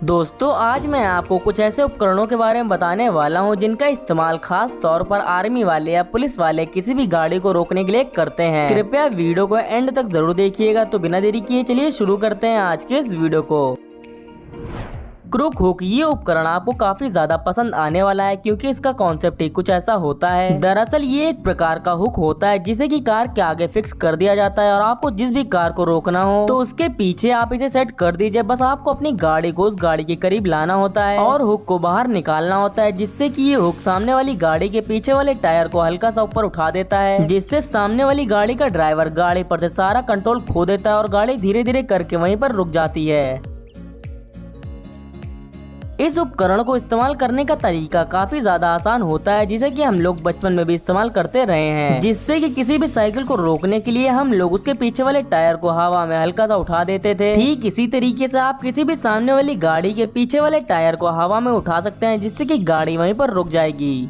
दोस्तों आज मैं आपको कुछ ऐसे उपकरणों के बारे में बताने वाला हूं जिनका इस्तेमाल खास तौर पर आर्मी वाले या पुलिस वाले किसी भी गाड़ी को रोकने के लिए करते हैं। कृपया वीडियो को एंड तक जरूर देखिएगा। तो बिना देरी किए चलिए शुरू करते हैं आज के इस वीडियो को। क्रूक हुक ये उपकरण आपको काफी ज्यादा पसंद आने वाला है क्योंकि इसका कॉन्सेप्ट ही कुछ ऐसा होता है। दरअसल ये एक प्रकार का हुक होता है जिसे कि कार के आगे फिक्स कर दिया जाता है और आपको जिस भी कार को रोकना हो तो उसके पीछे आप इसे सेट कर दीजिए। बस आपको अपनी गाड़ी को उस गाड़ी के करीब लाना होता है और हुक को बाहर निकालना होता है, जिससे कि ये हुक सामने वाली गाड़ी के पीछे वाले टायर को हल्का सा ऊपर उठा देता है, जिससे सामने वाली गाड़ी का ड्राइवर गाड़ी पर से सारा कंट्रोल खो देता है और गाड़ी धीरे धीरे करके वहीं पर रुक जाती है। इस उपकरण को इस्तेमाल करने का तरीका काफी ज्यादा आसान होता है, जिसे कि हम लोग बचपन में भी इस्तेमाल करते रहे हैं, जिससे कि किसी भी साइकिल को रोकने के लिए हम लोग उसके पीछे वाले टायर को हवा में हल्का सा उठा देते थे। ठीक इसी तरीके से आप किसी भी सामने वाली गाड़ी के पीछे वाले टायर को हवा में उठा सकते हैं, जिससे कि गाड़ी वहीं पर रुक जाएगी।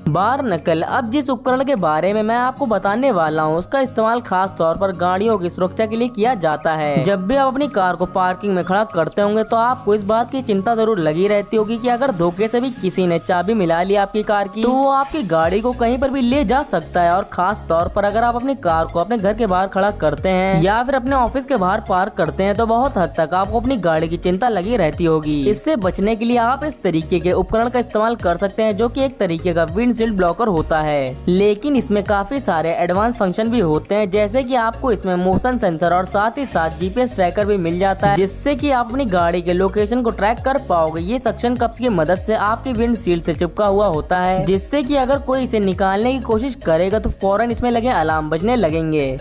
बार नकल। अब जिस उपकरण के बारे में मैं आपको बताने वाला हूँ उसका इस्तेमाल खास तौर पर गाड़ियों की सुरक्षा के लिए किया जाता है। जब भी आप अपनी कार को पार्किंग में खड़ा करते होंगे तो आपको इस बात की चिंता जरूर लगी रहती होगी कि अगर धोखे से भी किसी ने चाबी मिला ली आपकी कार की तो वो आपकी गाड़ी को कहीं पर भी ले जा सकता है। और खास तौर पर अगर आप अपनी कार को अपने घर के बाहर खड़ा करते हैं या फिर अपने ऑफिस के बाहर पार्क करते हैं तो बहुत हद तक आपको अपनी गाड़ी की चिंता लगी रहती होगी। इससे बचने के लिए आप इस तरीके के उपकरण का इस्तेमाल कर सकते हैं, जो कि एक तरीके का विंडशील्ड ब्लॉकर होता है। लेकिन इसमें काफी सारे एडवांस फंक्शन भी होते हैं, जैसे कि आपको इसमें मोशन सेंसर और साथ ही साथ जीपीएस ट्रैकर भी मिल जाता है, जिससे कि आप अपनी गाड़ी के लोकेशन को ट्रैक कर पाओगे। ये सक्शन कप्स की मदद से आपकी विंडशील्ड से चिपका हुआ होता है, जिससे कि अगर कोई इसे निकालने की कोशिश करेगा तो फौरन इसमें लगे अलार्म बजने लगेंगे।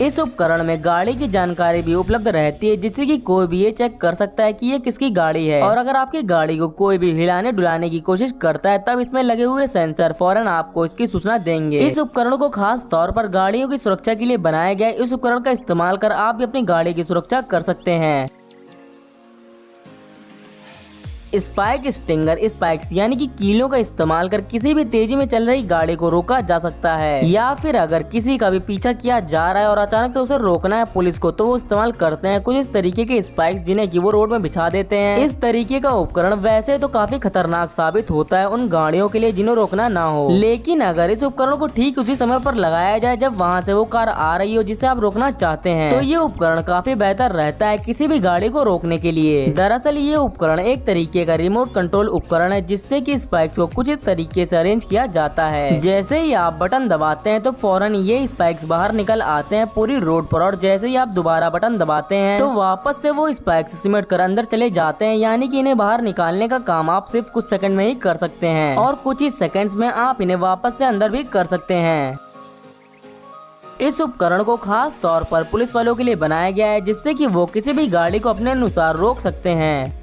इस उपकरण में गाड़ी की जानकारी भी उपलब्ध रहती है, जिससे कि कोई भी ये चेक कर सकता है कि ये किसकी गाड़ी है। और अगर आपकी गाड़ी को कोई भी हिलाने डुलाने की कोशिश करता है तब इसमें लगे हुए सेंसर फौरन आपको इसकी सूचना देंगे। इस उपकरण को खास तौर पर गाड़ियों की सुरक्षा के लिए बनाया गया है। इस उपकरण का इस्तेमाल कर आप भी अपनी गाड़ी की सुरक्षा कर सकते हैं। Spike stinger. स्पाइक्स यानी कि कीलों का इस्तेमाल कर किसी भी तेजी में चल रही गाड़ी को रोका जा सकता है, या फिर अगर किसी का भी पीछा किया जा रहा है और अचानक से उसे रोकना है पुलिस को तो वो इस्तेमाल करते हैं कुछ इस तरीके के स्पाइक्स, जिन्हें कि वो रोड में बिछा देते हैं। इस तरीके का उपकरण वैसे तो काफी खतरनाक साबित होता है उन गाड़ियों के लिए जिन्हें रोकना ना हो, लेकिन अगर इस उपकरण को ठीक उसी समय पर लगाया जाए जब वहाँ से वो कार आ रही हो जिसे आप रोकना चाहते हैं तो ये उपकरण काफी बेहतर रहता है किसी भी गाड़ी को रोकने के लिए। दरअसल ये उपकरण एक तरीके का रिमोट कंट्रोल उपकरण है, जिससे कि स्पाइक्स को कुछ इस तरीके से अरेंज किया जाता है। जैसे ही आप बटन दबाते हैं तो फौरन ये स्पाइक्स बाहर निकल आते हैं पूरी रोड पर, और जैसे ही आप दोबारा बटन दबाते हैं तो वापस से वो स्पाइक्स सिमट कर अंदर चले जाते हैं। यानी कि इन्हें बाहर निकालने का काम आप सिर्फ कुछ सेकंड में ही कर सकते हैं और कुछ ही सेकंड्स में आप इन्हें वापस से अंदर भी कर सकते हैं। इस उपकरण को खास तौर पर पुलिस वालों के लिए बनाया गया है, जिससे कि वो किसी भी गाड़ी को अपने अनुसार रोक सकते हैं।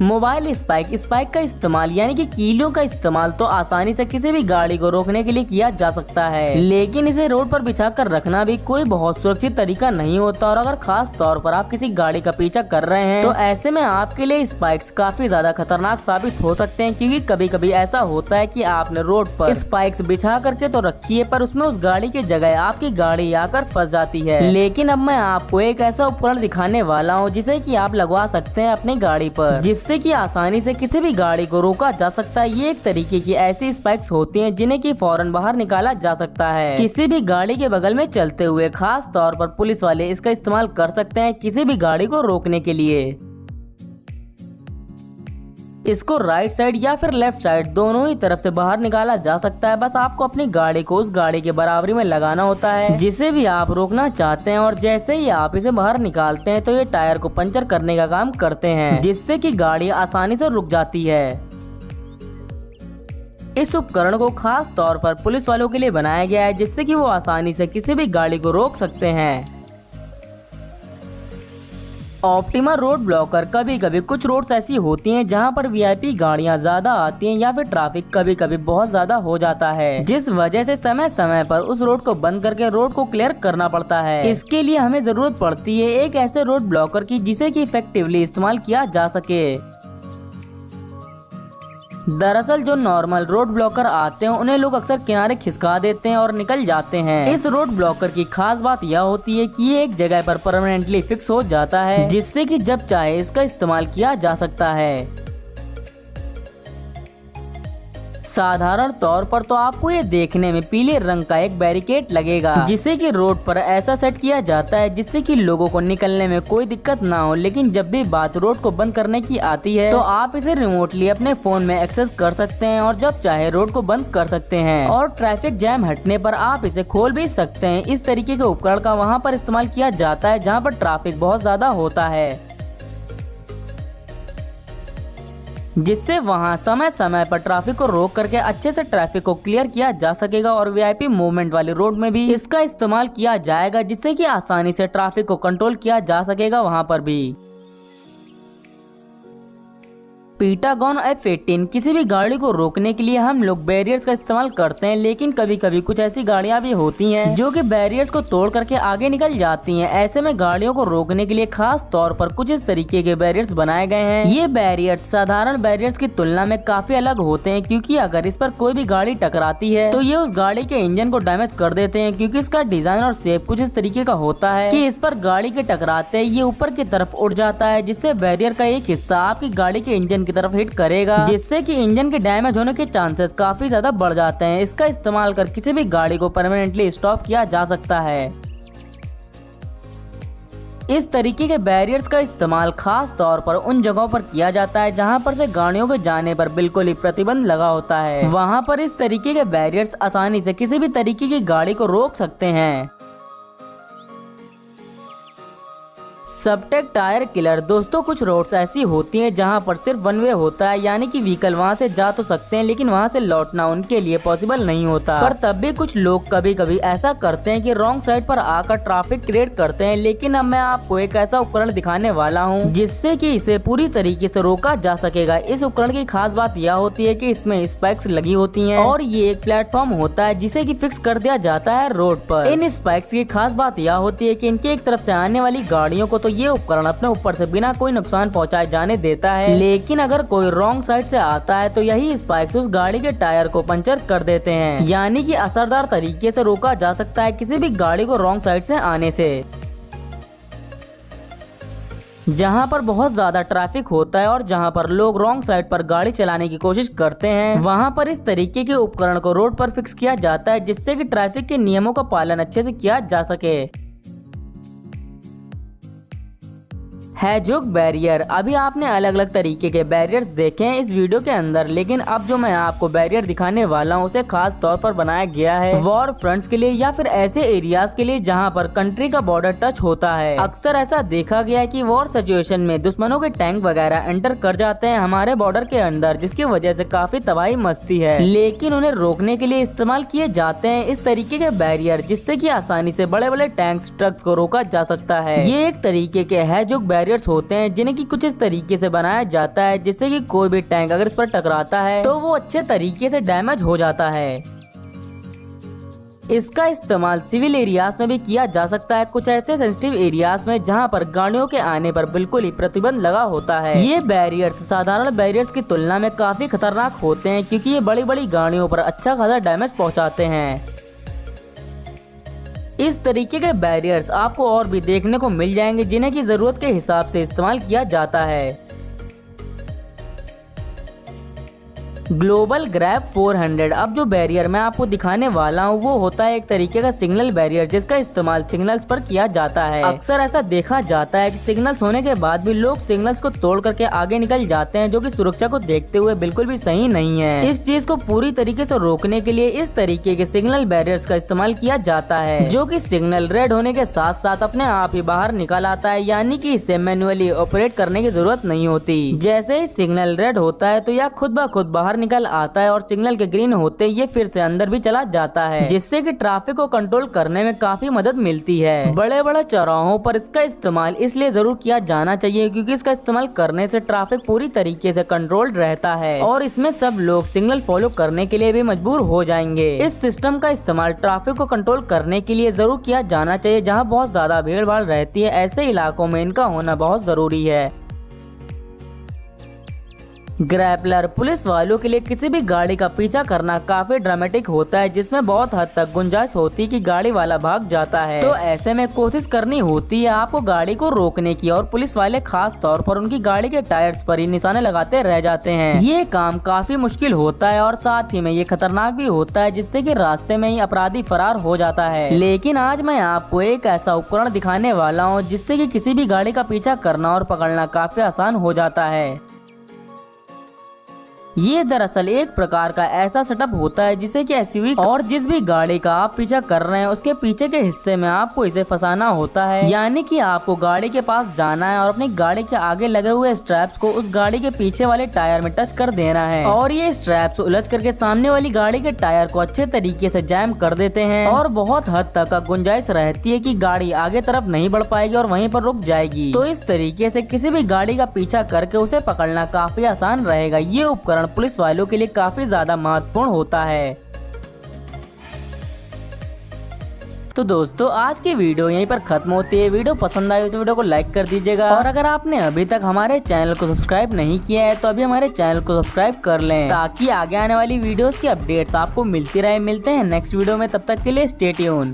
Mobile spike. स्पाइक का इस्तेमाल यानी कि कीलों का इस्तेमाल तो आसानी से किसी भी गाड़ी को रोकने के लिए किया जा सकता है, लेकिन इसे रोड पर बिछा कर रखना भी कोई बहुत सुरक्षित तरीका नहीं होता। और अगर खास तौर पर आप किसी गाड़ी का पीछा कर रहे हैं तो ऐसे में आपके लिए स्पाइक्स काफी ज्यादा खतरनाक साबित हो सकते हैं, क्योंकि कभी कभी ऐसा होता है कि आपने रोड पर स्पाइक्स बिछा करके तो रखी है पर उसमें उस गाड़ी की जगह आपकी गाड़ी आकर फंस जाती है। लेकिन अब मैं आपको एक ऐसा उपकरण दिखाने वाला हूँ जिसे कि आप लगवा सकते हैं अपनी गाड़ी पर, जिससे कि आसानी से किसी भी गाड़ी को रोका जा सकता है। ये एक तरीके की ऐसी स्पाइक्स होती हैं जिन्हें कि फौरन बाहर निकाला जा सकता है किसी भी गाड़ी के बगल में चलते हुए। खास तौर पर पुलिस वाले इसका इस्तेमाल कर सकते हैं किसी भी गाड़ी को रोकने के लिए। इसको राइट साइड या फिर लेफ्ट साइड दोनों ही तरफ से बाहर निकाला जा सकता है। बस आपको अपनी गाड़ी को उस गाड़ी के बराबरी में लगाना होता है जिसे भी आप रोकना चाहते हैं, और जैसे ही आप इसे बाहर निकालते हैं तो ये टायर को पंचर करने का काम करते हैं, जिससे कि गाड़ी आसानी से रुक जाती है। इस उपकरण को खास तौर पर पुलिस वालों के लिए बनाया गया है, जिससे कि वो आसानी से किसी भी गाड़ी को रोक सकते हैं। Optima road blocker. कभी कभी कुछ रोड्स ऐसी होती हैं जहां पर वीआईपी गाड़ियां ज्यादा आती हैं या फिर ट्रैफिक कभी कभी बहुत ज्यादा हो जाता है, जिस वजह से समय समय पर उस रोड को बंद करके रोड को क्लियर करना पड़ता है। इसके लिए हमें जरूरत पड़ती है एक ऐसे रोड ब्लॉकर की जिसे कि इफेक्टिवली इस्तेमाल किया जा सके। दरअसल जो नॉर्मल रोड ब्लॉकर आते हैं उन्हें लोग अक्सर किनारे खिसका देते हैं और निकल जाते हैं। इस रोड ब्लॉकर की खास बात यह होती है कि ये एक जगह पर परमानेंटली फिक्स हो जाता है, जिससे कि जब चाहे इसका इस्तेमाल किया जा सकता है। साधारण तौर पर तो आपको ये देखने में पीले रंग का एक बैरिकेड लगेगा, जिसे कि रोड पर ऐसा सेट किया जाता है जिससे कि लोगों को निकलने में कोई दिक्कत ना हो। लेकिन जब भी बात रोड को बंद करने की आती है तो आप इसे रिमोटली अपने फोन में एक्सेस कर सकते हैं और जब चाहे रोड को बंद कर सकते हैं और ट्रैफिक जैम हटने पर आप इसे खोल भी सकते हैं। इस तरीके के उपकरण का वहाँ पर इस्तेमाल किया जाता है जहाँ पर ट्रैफिक बहुत ज्यादा होता है, जिससे वहां समय समय पर ट्रैफिक को रोक करके अच्छे से ट्रैफिक को क्लियर किया जा सकेगा। और वीआईपी मूवमेंट वाली रोड में भी इसका इस्तेमाल किया जाएगा, जिससे कि आसानी से ट्रैफिक को कंट्रोल किया जा सकेगा वहां पर भी। पेंटागन F18 किसी भी गाड़ी को रोकने के लिए हम लोग बैरियर्स का इस्तेमाल करते हैं, लेकिन कभी कभी कुछ ऐसी गाड़ियां भी होती हैं जो कि बैरियर्स को तोड़ करके आगे निकल जाती हैं। ऐसे में गाड़ियों को रोकने के लिए खास तौर पर कुछ इस तरीके के बैरियर्स बनाए गए हैं। ये बैरियर्स साधारण बैरियर्स की तुलना में काफी अलग होते हैं, क्योंकि अगर इस पर कोई भी गाड़ी टकराती है तो ये उस गाड़ी के इंजन को डैमेज कर देते हैं, क्योंकि इसका डिजाइन और शेप कुछ इस तरीके का होता है कि इस पर गाड़ी के टकराते ही ये ऊपर की तरफ उड़ जाता है, जिससे बैरियर का एक हिस्सा आपकी गाड़ी के इंजन तरफ हिट करेगा, जिससे कि इंजन के डैमेज होने के चांसेस काफी ज्यादा बढ़ जाते हैं। इसका इस्तेमाल कर किसी भी गाड़ी को परमानेंटली स्टॉप किया जा सकता है। इस तरीके के बैरियर्स का इस्तेमाल खास तौर पर उन जगहों पर किया जाता है जहां पर से गाड़ियों के जाने पर बिल्कुल ही प्रतिबंध लगा होता है। वहां पर इस तरीके के बैरियर्स आसानी से किसी भी तरीके की गाड़ी को रोक सकते हैं। सबटेक टायर किलर। दोस्तों कुछ रोड्स ऐसी होती हैं जहां पर सिर्फ वन वे होता है, यानी कि व्हीकल वहां से जा तो सकते हैं लेकिन वहां से लौटना उनके लिए पॉसिबल नहीं होता। पर तब भी कुछ लोग कभी कभी ऐसा करते हैं कि रॉन्ग साइड पर आकर ट्रैफिक क्रिएट करते हैं। लेकिन अब मैं आपको एक ऐसा उपकरण दिखाने वाला हूं जिससे कि इसे पूरी तरीके से रोका जा सकेगा। इस उपकरण की खास बात यह होती है कि इसमें स्पाइक्स लगी होती हैं और ये एक प्लेटफॉर्म होता है जिसे कि फिक्स कर दिया जाता है रोड पर। इन स्पाइक्स की खास बात यह होती है कि इनके एक तरफ से आने वाली गाड़ियों को तो ये उपकरण अपने ऊपर से बिना कोई नुकसान पहुंचाए जाने देता है, लेकिन अगर कोई रॉन्ग साइड से आता है तो यही स्पाइक्स उस गाड़ी के टायर को पंचर कर देते हैं। यानी कि असरदार तरीके से रोका जा सकता है किसी भी गाड़ी को रॉन्ग साइड से आने से। जहां पर बहुत ज्यादा ट्रैफिक होता है और जहां पर लोग रॉन्ग साइड पर गाड़ी चलाने की कोशिश करते हैं, वहां पर इस तरीके के उपकरण को रोड पर फिक्स किया जाता है जिससे कि ट्रैफिक के नियमों का पालन अच्छे से किया जा सके। हैजोग बैरियर। अभी आपने अलग अलग तरीके के बैरियर्स देखे हैं इस वीडियो के अंदर, लेकिन अब जो मैं आपको बैरियर दिखाने वाला हूँ उसे खास तौर पर बनाया गया है वॉर फ्रंट्स के लिए या फिर ऐसे एरियाज के लिए जहाँ पर कंट्री का बॉर्डर टच होता है। अक्सर ऐसा देखा गया है कि वॉर सिचुएशन में दुश्मनों के टैंक वगैरह एंटर कर जाते हैं हमारे बॉर्डर के अंदर, जिसकी वजह से काफी तबाही मचती है, लेकिन उन्हें रोकने के लिए इस्तेमाल किए जाते हैं इस तरीके के बैरियर, जिससे कि आसानी से बड़े बड़े टैंक्स ट्रक्स को रोका जा सकता है। ये एक तरीके के हैजोग बैरियर होते हैं जिन्हें कि कुछ इस तरीके से बनाया जाता है जिससे कि कोई भी टैंक अगर इस पर टकराता है तो वो अच्छे तरीके से डैमेज हो जाता है। इसका इस्तेमाल सिविल एरियाज में भी किया जा सकता है, कुछ ऐसे सेंसिटिव एरियाज में जहां पर गाड़ियों के आने पर बिल्कुल ही प्रतिबंध लगा होता है। ये बैरियर्स साधारण बैरियर्स की तुलना में काफी खतरनाक होते हैं क्योंकि ये बड़ी बड़ी गाड़ियों पर अच्छा खासा डैमेज पहुंचाते हैं। इस तरीके के बैरियर्स आपको और भी देखने को मिल जाएंगे जिन्हें की जरूरत के हिसाब से इस्तेमाल किया जाता है। Global grab 400। अब जो बैरियर मैं आपको दिखाने वाला हूँ वो होता है एक तरीके का सिग्नल बैरियर जिसका इस्तेमाल सिग्नल्स पर किया जाता है। अक्सर ऐसा देखा जाता है कि सिग्नल्स होने के बाद भी लोग सिग्नल्स को तोड़ करके आगे निकल जाते हैं, जो कि सुरक्षा को देखते हुए बिल्कुल भी सही नहीं है। इस चीज को पूरी तरीके से रोकने के लिए इस तरीके के सिग्नल बैरियर्स का इस्तेमाल किया जाता है, जो कि सिग्नल रेड होने के साथ साथ अपने आप ही बाहर निकल आता है, यानी कि इसे मैन्युअली ऑपरेट करने की जरूरत नहीं होती। जैसे ही सिग्नल रेड होता है तो यह खुद ब खुद बाहर निकल आता है और सिग्नल के ग्रीन होते ये फिर से अंदर भी चला जाता है, जिससे कि ट्रैफिक को कंट्रोल करने में काफी मदद मिलती है। बड़े बड़े चौराहों पर इसका इस्तेमाल इसलिए जरूर किया जाना चाहिए क्योंकि इसका इस्तेमाल करने से ट्रैफिक पूरी तरीके से कंट्रोल्ड रहता है और इसमें सब लोग सिग्नल फॉलो करने के लिए भी मजबूर हो जाएंगे। इस सिस्टम का इस्तेमाल ट्रैफिक को कंट्रोल करने के लिए जरूर किया जाना चाहिए जहाँ बहुत ज्यादा भीड़ भाड़ रहती है। ऐसे इलाकों में इनका होना बहुत जरूरी है। ग्रैपलर पुलिस वालों के लिए किसी भी गाड़ी का पीछा करना काफी ड्रामेटिक होता है, जिसमें बहुत हद तक गुंजाइश होती है कि गाड़ी वाला भाग जाता है। तो ऐसे में कोशिश करनी होती है आपको गाड़ी को रोकने की, और पुलिस वाले खास तौर पर उनकी गाड़ी के टायर्स पर ही निशाने लगाते रह जाते हैं। ये काम काफी मुश्किल होता है और साथ ही में ये खतरनाक भी होता है, जिससे कि रास्ते में ही अपराधी फरार हो जाता है। लेकिन आज मैं आपको एक ऐसा उपकरण दिखाने वाला हूँ जिससे कि किसी भी गाड़ी का पीछा करना और पकड़ना काफी आसान हो जाता है। ये दरअसल एक प्रकार का ऐसा सेटअप होता है जिसे कि एसयूवी और जिस भी गाड़ी का आप पीछा कर रहे हैं उसके पीछे के हिस्से में आपको इसे फंसाना होता है। यानी कि आपको गाड़ी के पास जाना है और अपनी गाड़ी के आगे लगे हुए स्ट्रैप्स को उस गाड़ी के पीछे वाले टायर में टच कर देना है, और ये स्ट्रैप्स उलझ करके सामने वाली गाड़ी के टायर को अच्छे तरीके से जैम कर देते हैं, और बहुत हद तक गुंजाइश रहती है कि गाड़ी आगे तरफ नहीं बढ़ पाएगी और वहीं पर रुक जाएगी। तो इस तरीके से किसी भी गाड़ी का पीछा करके उसे पकड़ना काफी आसान रहेगा। ये उपकरण पुलिस वालों के लिए काफी ज्यादा महत्वपूर्ण होता है। तो दोस्तों आज की वीडियो यहीं पर खत्म होती है। वीडियो पसंद आई तो वीडियो को लाइक कर दीजिएगा, और अगर आपने अभी तक हमारे चैनल को सब्सक्राइब नहीं किया है तो अभी हमारे चैनल को सब्सक्राइब कर लें, ताकि आगे आने वाली वीडियोस की अपडेट्स आपको मिलती रहे। मिलते हैं नेक्स्ट वीडियो में, तब तक के लिए स्टे ट्यून।